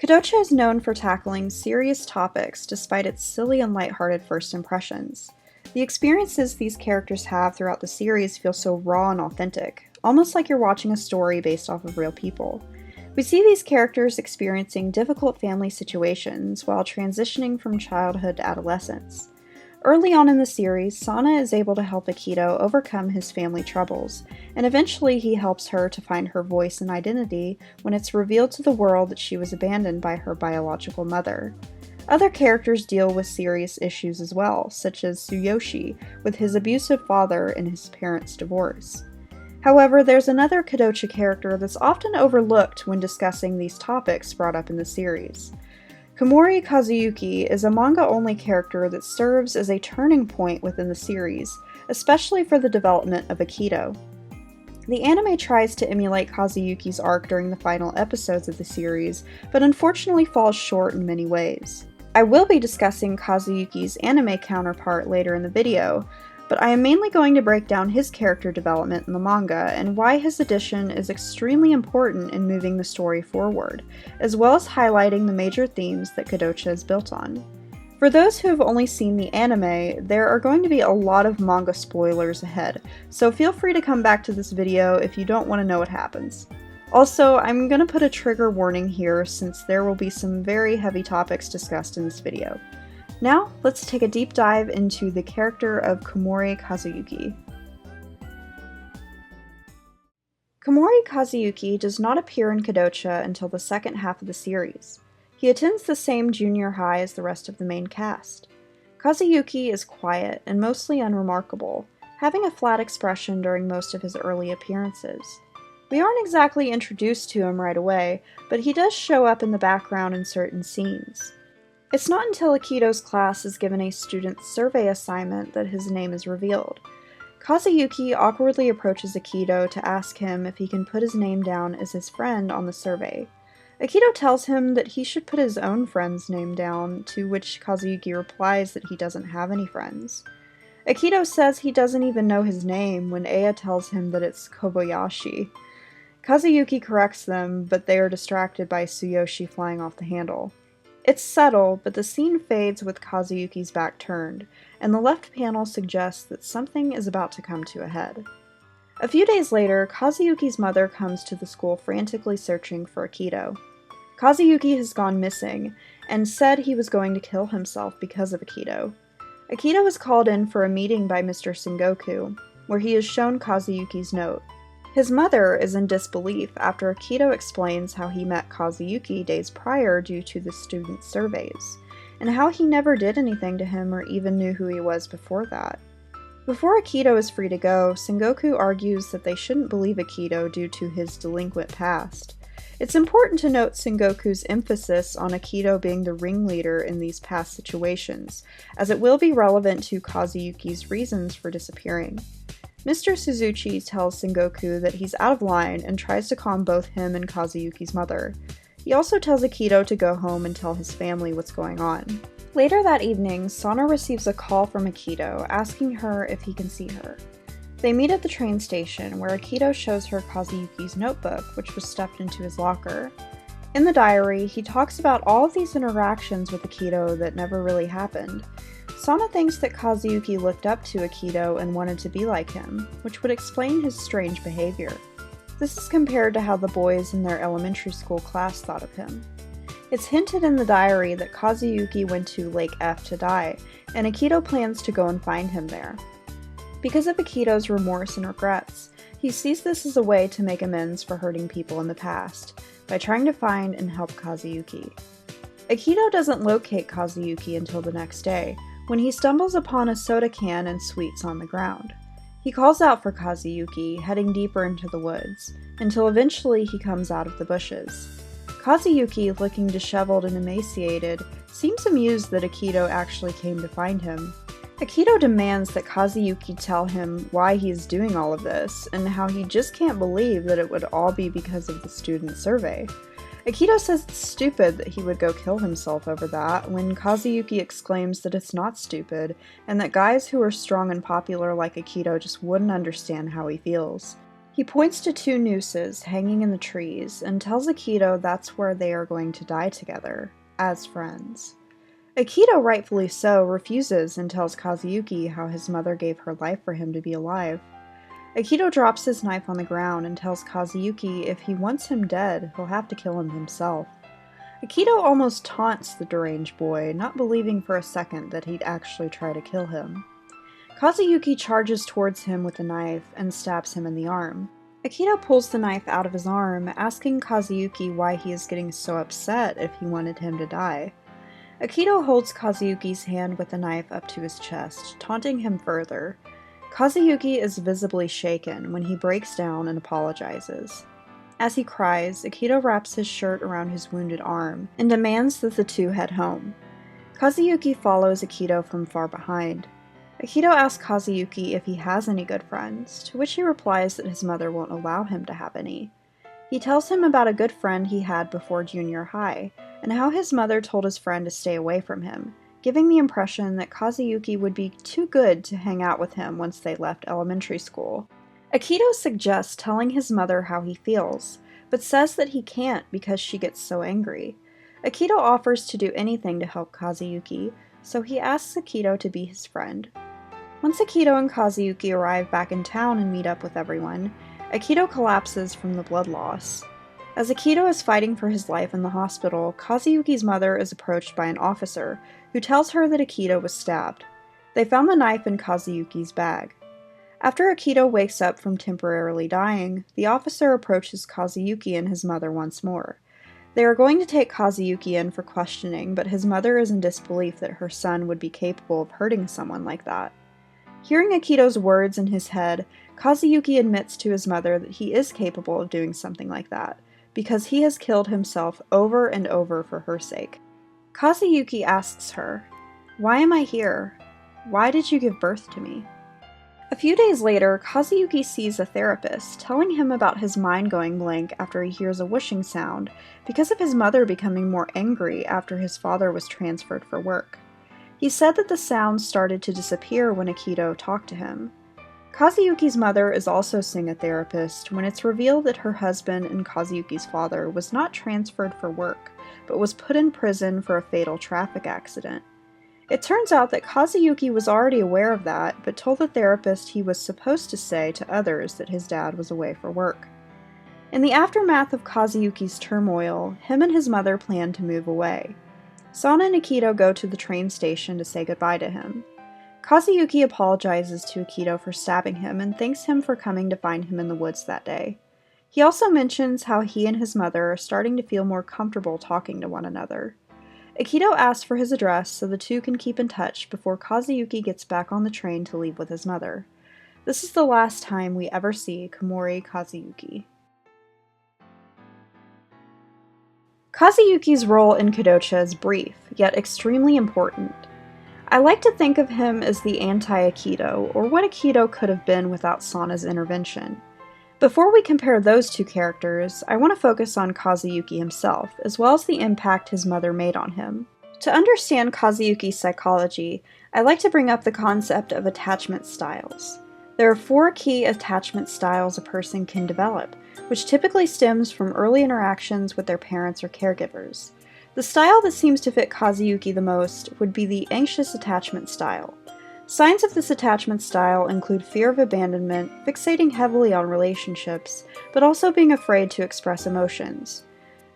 Kodocha is known for tackling serious topics despite its silly and lighthearted first impressions. The experiences these characters have throughout the series feel so raw and authentic, almost like you're watching a story based off of real people. We see these characters experiencing difficult family situations while transitioning from childhood to adolescence. Early on in the series, Sana is able to help Akito overcome his family troubles, and eventually he helps her to find her voice and identity when it's revealed to the world that she was abandoned by her biological mother. Other characters deal with serious issues as well, such as Tsuyoshi with his abusive father and his parents' divorce. However, there's another Kodocha character that's often overlooked when discussing these topics brought up in the series. Komori Kazuyuki is a manga-only character that serves as a turning point within the series, especially for the development of Akito. The anime tries to emulate Kazuyuki's arc during the final episodes of the series, but unfortunately falls short in many ways. I will be discussing Kazuyuki's anime counterpart later in the video, but I am mainly going to break down his character development in the manga and why his addition is extremely important in moving the story forward, as well as highlighting the major themes that Kodocha is built on. For those who have only seen the anime, there are going to be a lot of manga spoilers ahead, so feel free to come back to this video if you don't want to know what happens. Also, I'm going to put a trigger warning here since there will be some very heavy topics discussed in this video. Now, let's take a deep dive into the character of Komori Kazuyuki. Komori Kazuyuki does not appear in Kodocha until the second half of the series. He attends the same junior high as the rest of the main cast. Kazuyuki is quiet and mostly unremarkable, having a flat expression during most of his early appearances. We aren't exactly introduced to him right away, but he does show up in the background in certain scenes. It's not until Akito's class is given a student survey assignment that his name is revealed. Kazuyuki awkwardly approaches Akito to ask him if he can put his name down as his friend on the survey. Akito tells him that he should put his own friend's name down, to which Kazuyuki replies that he doesn't have any friends. Akito says he doesn't even know his name when Aya tells him that it's Kobayashi. Kazuyuki corrects them, but they are distracted by Tsuyoshi flying off the handle. It's subtle, but the scene fades with Kazuyuki's back turned, and the left panel suggests that something is about to come to a head. A few days later, Kazuyuki's mother comes to the school frantically searching for Akito. Kazuyuki has gone missing, and said he was going to kill himself because of Akito. Akito is called in for a meeting by Mr. Sengoku, where he is shown Kazuyuki's note. His mother is in disbelief after Akito explains how he met Kazuyuki days prior due to the student surveys, and how he never did anything to him or even knew who he was before that. Before Akito is free to go, Sengoku argues that they shouldn't believe Akito due to his delinquent past. It's important to note Sengoku's emphasis on Akito being the ringleader in these past situations, as it will be relevant to Kazuyuki's reasons for disappearing. Mr. Suzuki tells Sengoku that he's out of line and tries to calm both him and Kazuyuki's mother. He also tells Akito to go home and tell his family what's going on. Later that evening, Sana receives a call from Akito asking her if he can see her. They meet at the train station where Akito shows her Kazuyuki's notebook, which was stuffed into his locker. In the diary, he talks about all of these interactions with Akito that never really happened. Sana thinks that Kazuyuki looked up to Akito and wanted to be like him, which would explain his strange behavior. This is compared to how the boys in their elementary school class thought of him. It's hinted in the diary that Kazuyuki went to Lake F to die, and Akito plans to go and find him there. Because of Akito's remorse and regrets, he sees this as a way to make amends for hurting people in the past, by trying to find and help Kazuyuki. Akito doesn't locate Kazuyuki until the next day, when he stumbles upon a soda can and sweets on the ground. He calls out for Kazuyuki, heading deeper into the woods, until eventually he comes out of the bushes. Kazuyuki, looking disheveled and emaciated, seems amused that Akito actually came to find him. Akito demands that Kazuyuki tell him why he is doing all of this, and how he just can't believe that it would all be because of the student survey. Akito says it's stupid that he would go kill himself over that, when Kazuyuki exclaims that it's not stupid, and that guys who are strong and popular like Akito just wouldn't understand how he feels. He points to two nooses hanging in the trees and tells Akito that's where they are going to die together, as friends. Akito, rightfully so, refuses and tells Kazuyuki how his mother gave her life for him to be alive. Akito drops his knife on the ground and tells Kazuyuki if he wants him dead, he'll have to kill him himself. Akito almost taunts the deranged boy, not believing for a second that he'd actually try to kill him. Kazuyuki charges towards him with a knife and stabs him in the arm. Akito pulls the knife out of his arm, asking Kazuyuki why he is getting so upset if he wanted him to die. Akito holds Kazuyuki's hand with the knife up to his chest, taunting him further. Kazuyuki is visibly shaken when he breaks down and apologizes. As he cries, Akito wraps his shirt around his wounded arm and demands that the two head home. Kazuyuki follows Akito from far behind. Akito asks Kazuyuki if he has any good friends, to which he replies that his mother won't allow him to have any. He tells him about a good friend he had before junior high, and how his mother told his friend to stay away from him, giving the impression that Kazuyuki would be too good to hang out with him once they left elementary school. Akito suggests telling his mother how he feels, but says that he can't because she gets so angry. Akito offers to do anything to help Kazuyuki, so he asks Akito to be his friend. Once Akito and Kazuyuki arrive back in town and meet up with everyone, Akito collapses from the blood loss. As Akito is fighting for his life in the hospital, Kazuyuki's mother is approached by an officer, who tells her that Akito was stabbed. They found the knife in Kazuyuki's bag. After Akito wakes up from temporarily dying, the officer approaches Kazuyuki and his mother once more. They are going to take Kazuyuki in for questioning, but his mother is in disbelief that her son would be capable of hurting someone like that. Hearing Akito's words in his head, Kazuyuki admits to his mother that he is capable of doing something like that, because he has killed himself over and over for her sake. Kazuyuki asks her, "Why am I here? Why did you give birth to me?" A few days later, Kazuyuki sees a therapist, telling him about his mind going blank after he hears a whooshing sound, because of his mother becoming more angry after his father was transferred for work. He said that the sounds started to disappear when Akito talked to him. Kazuyuki's mother is also seeing a therapist when it's revealed that her husband and Kazuyuki's father was not transferred for work, but was put in prison for a fatal traffic accident. It turns out that Kazuyuki was already aware of that, but told the therapist he was supposed to say to others that his dad was away for work. In the aftermath of Kazuyuki's turmoil, him and his mother plan to move away. Sana and Akito go to the train station to say goodbye to him. Kazuyuki apologizes to Akito for stabbing him and thanks him for coming to find him in the woods that day. He also mentions how he and his mother are starting to feel more comfortable talking to one another. Akito asks for his address so the two can keep in touch before Kazuyuki gets back on the train to leave with his mother. This is the last time we ever see Komori Kazuyuki. Kazuyuki's role in Kodocha is brief, yet extremely important. I like to think of him as the anti-Akito, or what Akito could have been without Sana's intervention. Before we compare those two characters, I want to focus on Kazuyuki himself, as well as the impact his mother made on him. To understand Kazuyuki's psychology, I like to bring up the concept of attachment styles. There are 4 key attachment styles a person can develop, which typically stems from early interactions with their parents or caregivers. The style that seems to fit Kazuyuki the most would be the anxious attachment style. Signs of this attachment style include fear of abandonment, fixating heavily on relationships, but also being afraid to express emotions.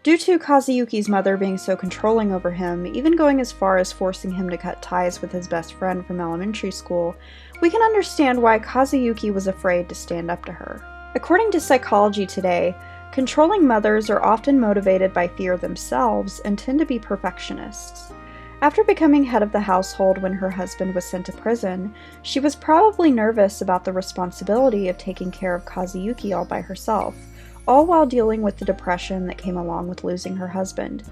Due to Kazuyuki's mother being so controlling over him, even going as far as forcing him to cut ties with his best friend from elementary school, we can understand why Kazuyuki was afraid to stand up to her. According to Psychology Today, controlling mothers are often motivated by fear themselves and tend to be perfectionists. After becoming head of the household when her husband was sent to prison, she was probably nervous about the responsibility of taking care of Kazuyuki all by herself, all while dealing with the depression that came along with losing her husband.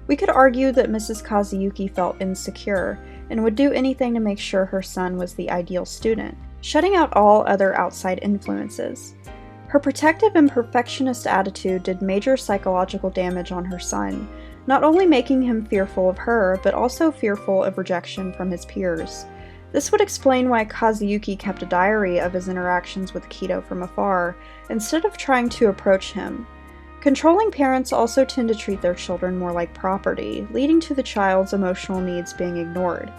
We could argue that Mrs. Kazuyuki felt insecure and would do anything to make sure her son was the ideal student, shutting out all other outside influences. Her protective and perfectionist attitude did major psychological damage on her son, not only making him fearful of her, but also fearful of rejection from his peers. This would explain why Kazuyuki kept a diary of his interactions with Akito from afar, instead of trying to approach him. Controlling parents also tend to treat their children more like property, leading to the child's emotional needs being ignored.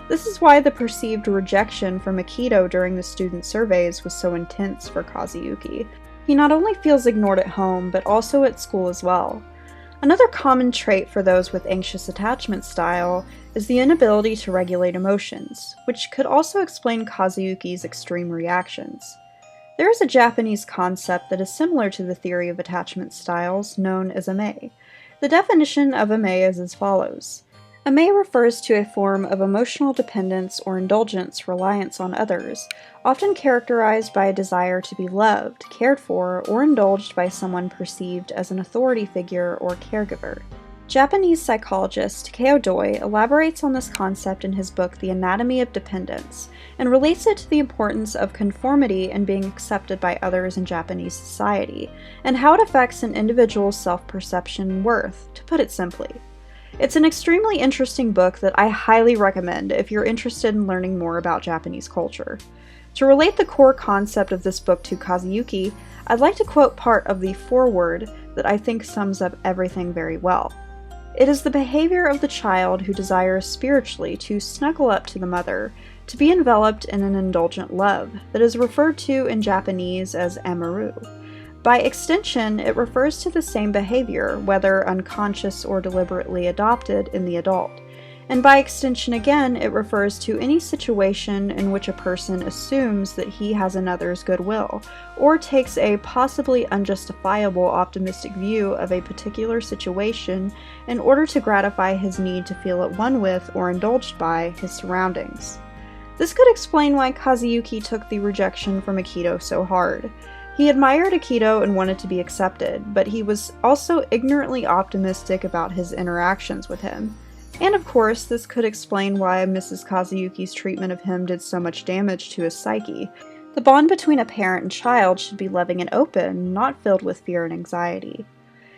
This is why the perceived rejection from Akito during the student surveys was so intense for Kazuyuki. He not only feels ignored at home, but also at school as well. Another common trait for those with anxious attachment style is the inability to regulate emotions, which could also explain Kazuyuki's extreme reactions. There is a Japanese concept that is similar to the theory of attachment styles, known as ame. The definition of ame is as follows. Ame refers to a form of emotional dependence or indulgence reliance on others, often characterized by a desire to be loved, cared for, or indulged by someone perceived as an authority figure or caregiver. Japanese psychologist Takeo Doi elaborates on this concept in his book The Anatomy of Dependence, and relates it to the importance of conformity and being accepted by others in Japanese society, and how it affects an individual's self-perception and worth, to put it simply. It's an extremely interesting book that I highly recommend if you're interested in learning more about Japanese culture. To relate the core concept of this book to Kazuyuki, I'd like to quote part of the foreword that I think sums up everything very well. It is the behavior of the child who desires spiritually to snuggle up to the mother, to be enveloped in an indulgent love, that is referred to in Japanese as amaru. By extension, it refers to the same behavior, whether unconscious or deliberately adopted, in the adult. And by extension again, it refers to any situation in which a person assumes that he has another's goodwill, or takes a possibly unjustifiable optimistic view of a particular situation in order to gratify his need to feel at one with or indulged by his surroundings. This could explain why Kazuyuki took the rejection from Akito so hard. He admired Akito and wanted to be accepted, but he was also ignorantly optimistic about his interactions with him. And of course, this could explain why Mrs. Kazuyuki's treatment of him did so much damage to his psyche. The bond between a parent and child should be loving and open, not filled with fear and anxiety.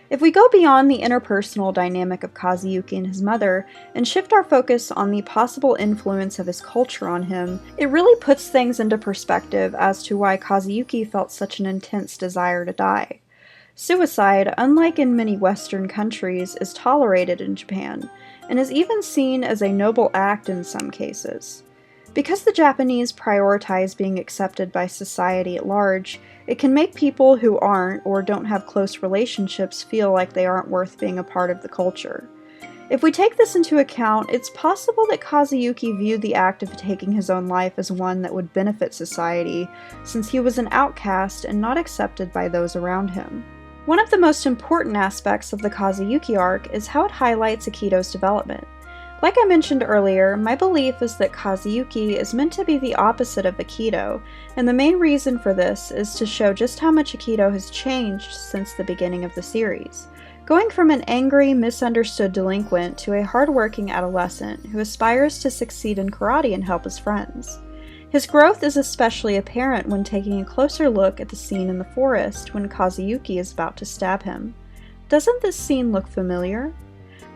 If we go beyond the interpersonal dynamic of Kazuyuki and his mother, and shift our focus on the possible influence of his culture on him, it really puts things into perspective as to why Kazuyuki felt such an intense desire to die. Suicide, unlike in many Western countries, is tolerated in Japan, and is even seen as a noble act in some cases. Because the Japanese prioritize being accepted by society at large, it can make people who aren't or don't have close relationships feel like they aren't worth being a part of the culture. If we take this into account, it's possible that Kazuyuki viewed the act of taking his own life as one that would benefit society, since he was an outcast and not accepted by those around him. One of the most important aspects of the Kazuyuki arc is how it highlights Akito's development. Like I mentioned earlier, my belief is that Kazuyuki is meant to be the opposite of Akito, and the main reason for this is to show just how much Akito has changed since the beginning of the series, going from an angry, misunderstood delinquent to a hardworking adolescent who aspires to succeed in karate and help his friends. His growth is especially apparent when taking a closer look at the scene in the forest when Kazuyuki is about to stab him. Doesn't this scene look familiar?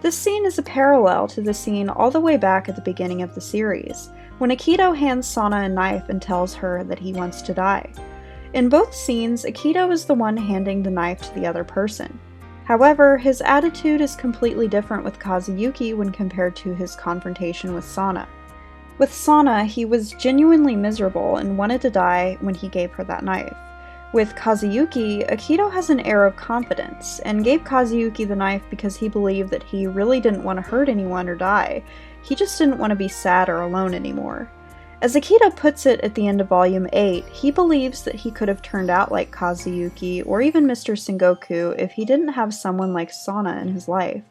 This scene is a parallel to the scene all the way back at the beginning of the series, when Akito hands Sana a knife and tells her that he wants to die. In both scenes, Akito is the one handing the knife to the other person. However, his attitude is completely different with Kazuyuki when compared to his confrontation with Sana. With Sana, he was genuinely miserable and wanted to die when he gave her that knife. With Kazuyuki, Akito has an air of confidence, and gave Kazuyuki the knife because he believed that he really didn't want to hurt anyone or die. He just didn't want to be sad or alone anymore. As Akito puts it at the end of Volume 8, he believes that he could have turned out like Kazuyuki or even Mr. Sengoku if he didn't have someone like Sana in his life.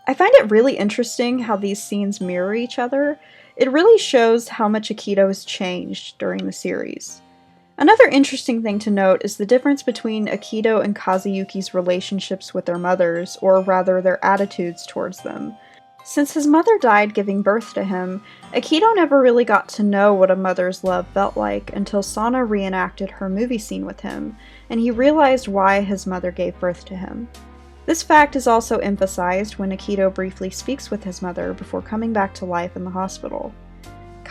I find it really interesting how these scenes mirror each other. It really shows how much Akito has changed during the series. Another interesting thing to note is the difference between Akito and Kazuyuki's relationships with their mothers, or rather their attitudes towards them. Since his mother died giving birth to him, Akito never really got to know what a mother's love felt like until Sana reenacted her movie scene with him, and he realized why his mother gave birth to him. This fact is also emphasized when Akito briefly speaks with his mother before coming back to life in the hospital.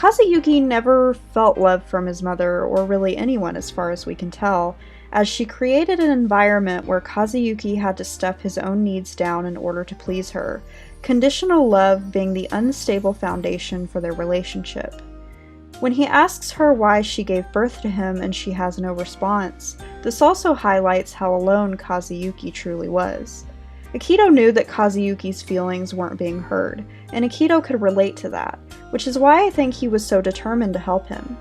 Kazuyuki never felt love from his mother, or really anyone as far as we can tell, as she created an environment where Kazuyuki had to stuff his own needs down in order to please her, conditional love being the unstable foundation for their relationship. When he asks her why she gave birth to him and she has no response, this also highlights how alone Kazuyuki truly was. Akito knew that Kazuyuki's feelings weren't being heard, and Akito could relate to that, which is why I think he was so determined to help him.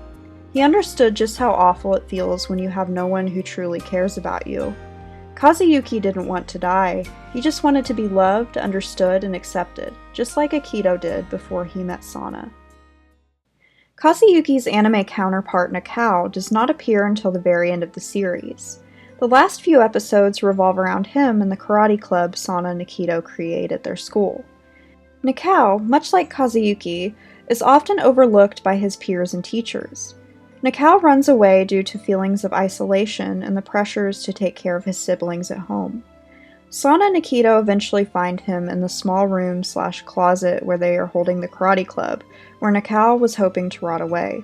He understood just how awful it feels when you have no one who truly cares about you. Kazuyuki didn't want to die, he just wanted to be loved, understood, and accepted, just like Akito did before he met Sana. Kazuyuki's anime counterpart Nakao does not appear until the very end of the series. The last few episodes revolve around him and the karate club Sana and Akito create at their school. Nakao, much like Kazuyuki, is often overlooked by his peers and teachers. Nakao runs away due to feelings of isolation and the pressures to take care of his siblings at home. Sana and Akito eventually find him in the small room/closet where they are holding the karate club, where Nakao was hoping to rot away.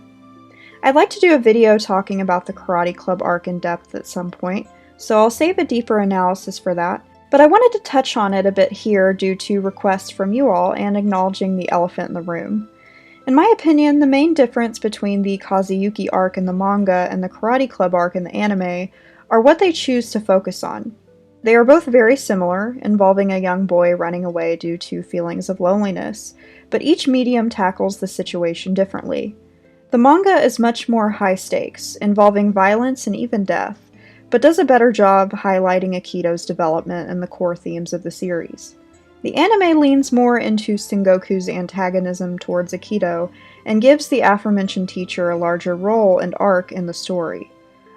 I'd like to do a video talking about the Karate Club arc in depth at some point, so I'll save a deeper analysis for that, but I wanted to touch on it a bit here due to requests from you all and acknowledging the elephant in the room. In my opinion, the main difference between the Kazuyuki arc in the manga and the Karate Club arc in the anime are what they choose to focus on. They are both very similar, involving a young boy running away due to feelings of loneliness, but each medium tackles the situation differently. The manga is much more high stakes, involving violence and even death, but does a better job highlighting Akito's development and the core themes of the series. The anime leans more into Sengoku's antagonism towards Akito, and gives the aforementioned teacher a larger role and arc in the story.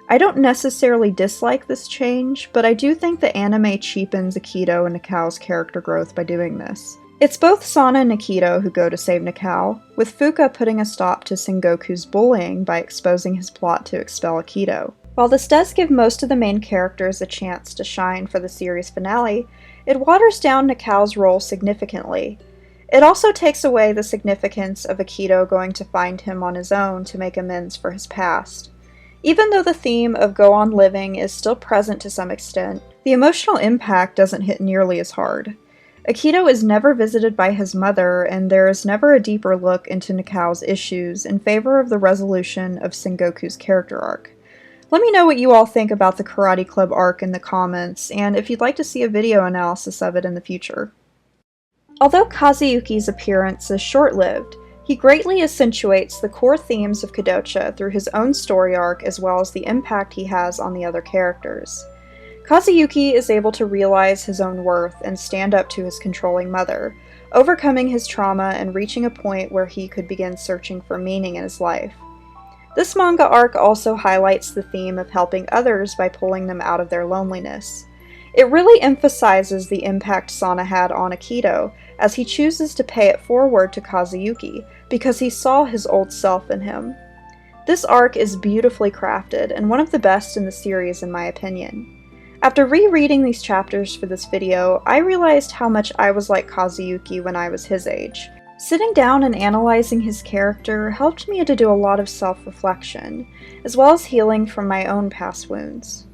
I don't necessarily dislike this change, but I do think the anime cheapens Akito and Nakao's character growth by doing this. It's both Sana and Akito who go to save Nakao, with Fuka putting a stop to Sengoku's bullying by exposing his plot to expel Akito. While this does give most of the main characters a chance to shine for the series finale, it waters down Nakao's role significantly. It also takes away the significance of Akito going to find him on his own to make amends for his past. Even though the theme of go on living is still present to some extent, the emotional impact doesn't hit nearly as hard. Akito is never visited by his mother, and there is never a deeper look into Nakao's issues in favor of the resolution of Sengoku's character arc. Let me know what you all think about the Karate Club arc in the comments, and if you'd like to see a video analysis of it in the future. Although Kazuyuki's appearance is short-lived, he greatly accentuates the core themes of Kodocha through his own story arc as well as the impact he has on the other characters. Kazuyuki is able to realize his own worth and stand up to his controlling mother, overcoming his trauma and reaching a point where he could begin searching for meaning in his life. This manga arc also highlights the theme of helping others by pulling them out of their loneliness. It really emphasizes the impact Sana had on Akito, as he chooses to pay it forward to Kazuyuki because he saw his old self in him. This arc is beautifully crafted and one of the best in the series in my opinion. After rereading these chapters for this video, I realized how much I was like Kazuyuki when I was his age. Sitting down and analyzing his character helped me to do a lot of self-reflection, as well as healing from my own past wounds.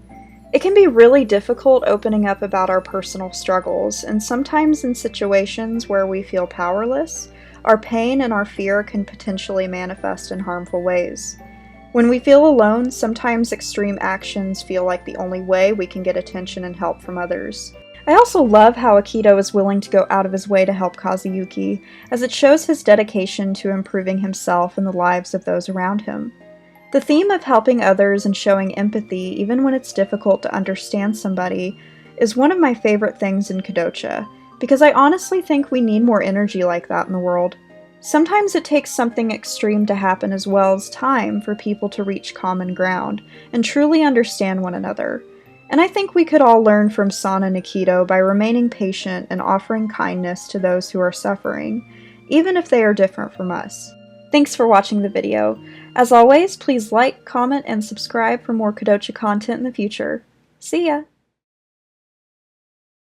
It can be really difficult opening up about our personal struggles, and sometimes in situations where we feel powerless, our pain and our fear can potentially manifest in harmful ways. When we feel alone, sometimes extreme actions feel like the only way we can get attention and help from others. I also love how Akito is willing to go out of his way to help Kazuyuki, as it shows his dedication to improving himself and the lives of those around him. The theme of helping others and showing empathy even when it's difficult to understand somebody is one of my favorite things in Kodocha, because I honestly think we need more energy like that in the world. Sometimes it takes something extreme to happen as well as time for people to reach common ground and truly understand one another. And I think we could all learn from Sana and Akito by remaining patient and offering kindness to those who are suffering, even if they are different from us. Thanks for watching the video. As always, please like, comment, and subscribe for more Kodocha content in the future. See ya!